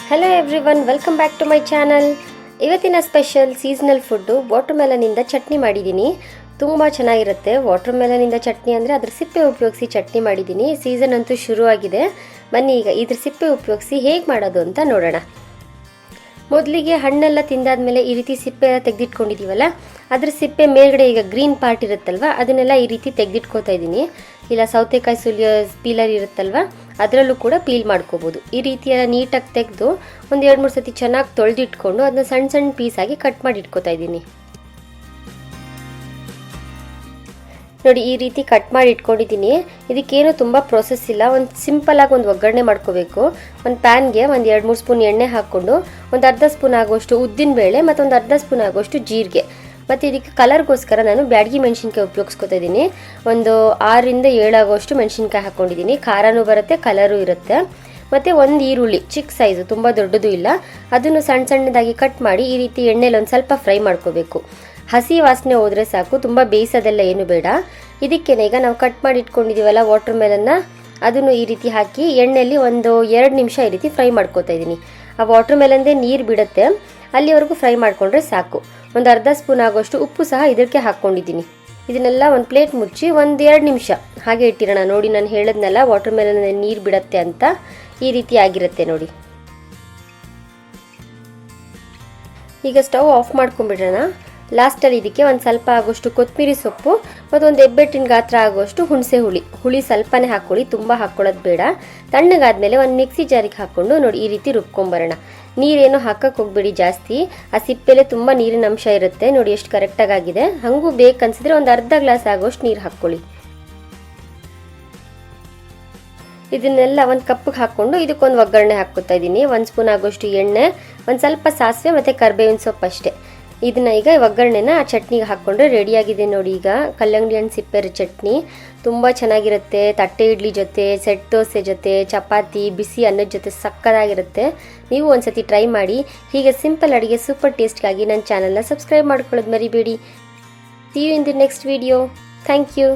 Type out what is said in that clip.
Hello everyone, welcome back to my channel. ಇವತ್ತಿನ special seasonal food ವಾಟರ್ ಮೆಲನಿಂದ ಚಟ್ನಿ ಮಾಡಿದ್ದೀನಿ. ತುಂಬ ಚೆನ್ನಾಗಿರುತ್ತೆ. ವಾಟರ್ ಮೆಲನಿಂದ ಚಟ್ನಿ ಅಂದರೆ ಅದ್ರ ಸಿಪ್ಪೆ ಉಪಯೋಗಿಸಿ ಚಟ್ನಿ ಮಾಡಿದ್ದೀನಿ. ಸೀಸನ್ ಅಂತೂ ಶುರುವಾಗಿದೆ. ಬನ್ನಿ ಈಗ ಇದ್ರ ಸಿಪ್ಪೆ ಉಪಯೋಗಿಸಿ ಹೇಗೆ ಮಾಡೋದು ಅಂತ ನೋಡೋಣ. ಮೊದಲಿಗೆ ಹಣ್ಣೆಲ್ಲ ತಿಂದಾದ್ಮೇಲೆ ಈ ರೀತಿ ಸಿಪ್ಪೆ ಎಲ್ಲ ತೆಗೆದಿಟ್ಕೊಂಡಿದ್ದೀವಲ್ಲ, ಅದ್ರ ಸಿಪ್ಪೆ ಮೇಲ್ಗಡೆ ಈಗ ಗ್ರೀನ್ ಪಾರ್ಟ್ ಇರುತ್ತಲ್ವ, ಅದನ್ನೆಲ್ಲ ಈ ರೀತಿ ತೆಗೆದಿಟ್ಕೋತಾ ಇದ್ದೀನಿ. ಇಲ್ಲ ಸೌತೆಕಾಯಿ ಸುಲಿಯೋ ಪೀಲರ್ ಇರುತ್ತಲ್ವ, ಅದರಲ್ಲೂ ಕೂಡ ಪೀಲ್ ಮಾಡ್ಕೋಬೋದು. ಈ ರೀತಿ ಎಲ್ಲ ನೀಟಾಗಿ ತೆಗೆದು ಒಂದು 2-3 ಸತಿ ಚೆನ್ನಾಗಿ ತೊಳೆದಿಟ್ಕೊಂಡು ಅದನ್ನ ಸಣ್ಣ ಸಣ್ಣ ಪೀಸಾಗಿ ಕಟ್ ಮಾಡಿ ಇಟ್ಕೋತಾ ಇದ್ದೀನಿ. ನೋಡಿ, ಈ ರೀತಿ ಕಟ್ ಮಾಡಿ ಇಟ್ಕೊಂಡಿದ್ದೀನಿ. ಇದಕ್ಕೇನು ತುಂಬ ಪ್ರೋಸೆಸ್ ಇಲ್ಲ. ಒಂದು ಸಿಂಪಲಾಗಿ ಒಂದು ಒಗ್ಗರಣೆ ಮಾಡ್ಕೋಬೇಕು. ಒಂದು ಪ್ಯಾನ್ಗೆ ಒಂದು 2-3 ಸ್ಪೂನ್ ಎಣ್ಣೆ ಹಾಕ್ಕೊಂಡು ಒಂದು ಅರ್ಧ ಸ್ಪೂನ್ ಆಗುವಷ್ಟು ಉದ್ದಿನಬೇಳೆ ಮತ್ತು ಒಂದು ಅರ್ಧ ಸ್ಪೂನ್ ಆಗುವಷ್ಟು ಜೀರಿಗೆ, ಮತ್ತು ಇದಕ್ಕೆ ಕಲರ್ಗೋಸ್ಕರ ನಾನು ಬ್ಯಾಡಗಿ ಮೆಣಸಿನ್ಕಾಯಿ ಉಪಯೋಗಿಸ್ಕೊತಾ ಇದ್ದೀನಿ. ಒಂದು 6-7 ಆಗುವಷ್ಟು ಮೆಣಸಿನ್ಕಾಯಿ ಹಾಕ್ಕೊಂಡಿದ್ದೀನಿ. ಖಾರನೂ ಬರುತ್ತೆ, ಕಲರೂ ಇರುತ್ತೆ. ಮತ್ತು ಒಂದು ಈರುಳ್ಳಿ ಚಿಕ್ಕ ಸೈಜು, ತುಂಬ ದೊಡ್ಡದು ಇಲ್ಲ, ಅದನ್ನು ಸಣ್ಣ ಸಣ್ಣದಾಗಿ ಕಟ್ ಮಾಡಿ ಈ ರೀತಿ ಎಣ್ಣೆಲಿ ಒಂದು ಸ್ವಲ್ಪ ಫ್ರೈ ಮಾಡ್ಕೋಬೇಕು. ಹಸಿ ವಾಸನೆ ಹೋದರೆ ಸಾಕು, ತುಂಬ ಬೇಯಿಸೋದೆಲ್ಲ ಏನು ಬೇಡ. ಇದಕ್ಕೇನೆ ಈಗ ನಾವು ಕಟ್ ಮಾಡಿ ಇಟ್ಕೊಂಡಿದ್ದೀವಲ್ಲ ವಾಟರ್ ಮೆಲನ್ನ, ಅದನ್ನು ಈ ರೀತಿ ಹಾಕಿ ಎಣ್ಣೆಯಲ್ಲಿ ಒಂದು 2 ನಿಮಿಷ ಈ ರೀತಿ ಫ್ರೈ ಮಾಡ್ಕೋತಾ ಇದ್ದೀನಿ. ಆ ವಾಟರ್ ಮೆಲನ್ದೇ ನೀರು ಬಿಡುತ್ತೆ, ಅಲ್ಲಿವರೆಗೂ ಫ್ರೈ ಮಾಡಿಕೊಂಡ್ರೆ ಸಾಕು. ಒಂದು ಅರ್ಧ ಸ್ಪೂನ್ ಆಗೋಷ್ಟು ಉಪ್ಪು ಸಹ ಇದಕ್ಕೆ ಹಾಕ್ಕೊಂಡಿದ್ದೀನಿ. ಇದನ್ನೆಲ್ಲ ಒಂದು ಪ್ಲೇಟ್ ಮುಚ್ಚಿ ಒಂದು 2 ನಿಮಿಷ ಹಾಗೆ ಇಟ್ಟಿರೋಣ. ನೋಡಿ, ನಾನು ಹೇಳಿದ್ನಲ್ಲ ವಾಟರ್ ಮೆಲನ್ ನೀರು ಬಿಡುತ್ತೆ ಅಂತ, ಈ ರೀತಿ ಆಗಿರುತ್ತೆ ನೋಡಿ. ಈಗ ಸ್ಟವ್ ಆಫ್ ಮಾಡ್ಕೊಂಡ್ಬಿಡೋಣ. ಲಾಸ್ಟಲ್ಲಿ ಇದಕ್ಕೆ ಒಂದು ಸ್ವಲ್ಪ ಆಗೋಷ್ಟು ಕೊತ್ತಂಬರಿ ಸೊಪ್ಪು ಮತ್ತು ಒಂದು ಹೆಬ್ಬೆಟ್ಟಿನ ಗಾತ್ರ ಆಗೋಷ್ಟು ಹುಣಸೆ ಹುಳಿ ಸ್ವಲ್ಪನೇ ಹಾಕ್ಕೊಳ್ಳಿ, ತುಂಬ ಹಾಕ್ಕೊಳ್ಳೋದು ಬೇಡ. ತಣ್ಣಗಾದ್ಮೇಲೆ ಒಂದು ಮಿಕ್ಸಿ ಜಾರಿಗೆ ಹಾಕ್ಕೊಂಡು ನೋಡಿ ಈ ರೀತಿ ರುಬ್ಕೊಂಬರೋಣ. ನೀರೇನು ಹಾಕಕ್ಕೆ ಹೋಗ್ಬೇಡಿ ಜಾಸ್ತಿ, ಆ ಸಿಪ್ಪೆಲೆ ತುಂಬ ನೀರಿನ ಅಂಶ ಇರುತ್ತೆ. ನೋಡಿ ಎಷ್ಟು ಕರೆಕ್ಟಾಗಿ ಆಗಿದೆ. ಹಾಗೂ ಬೇಕನ್ಸಿದ್ರೆ ಒಂದು ಅರ್ಧ ಗ್ಲಾಸ್ ಆಗೋಷ್ಟು ನೀರು ಹಾಕ್ಕೊಳ್ಳಿ. ಇದನ್ನೆಲ್ಲ ಒಂದು ಕಪ್ಪಿಗೆ ಹಾಕ್ಕೊಂಡು ಇದಕ್ಕೊಂದು ಒಗ್ಗರಣೆ ಹಾಕ್ಕೊತಾ ಇದ್ದೀನಿ. 1 ಸ್ಪೂನ್ ಆಗೋಷ್ಟು ಎಣ್ಣೆ, ಒಂದು ಸ್ವಲ್ಪ ಸಾಸಿವೆ ಮತ್ತು ಕರಿಬೇವಿನ ಸೊಪ್ಪು ಅಷ್ಟೇ. ಇದನ್ನ ಈಗ ಒಗ್ಗರಣೆನ ಆ ಚಟ್ನಿಗೆ ಹಾಕ್ಕೊಂಡ್ರೆ ರೆಡಿಯಾಗಿದೆ ನೋಡಿ. ಈಗ ಕಲ್ಲಂಗಡಿ ಹಣ್ಣು ಸಿಪ್ಪೆ ಚಟ್ನಿ ತುಂಬ ಚೆನ್ನಾಗಿರುತ್ತೆ. ತಟ್ಟೆ ಇಡ್ಲಿ ಜೊತೆ, ಸೆಟ್ ದೋಸೆ ಜೊತೆ, ಚಪಾತಿ, ಬಿಸಿ ಅನ್ನದ ಜೊತೆ ಸಕ್ಕತ್ತಾಗಿರುತ್ತೆ. ನೀವು ಒಂದ್ಸತಿ ಟ್ರೈ ಮಾಡಿ. ಹೀಗೆ ಸಿಂಪಲ್ ಅಡುಗೆ ಸೂಪರ್ ಟೇಸ್ಟ್ಗಾಗಿ ನನ್ನ ಚಾನಲ್ನ ಸಬ್ಸ್ಕ್ರೈಬ್ ಮಾಡ್ಕೊಳ್ಳೋದು ಮರಿಬೇಡಿ. See you in the next video. Thank you.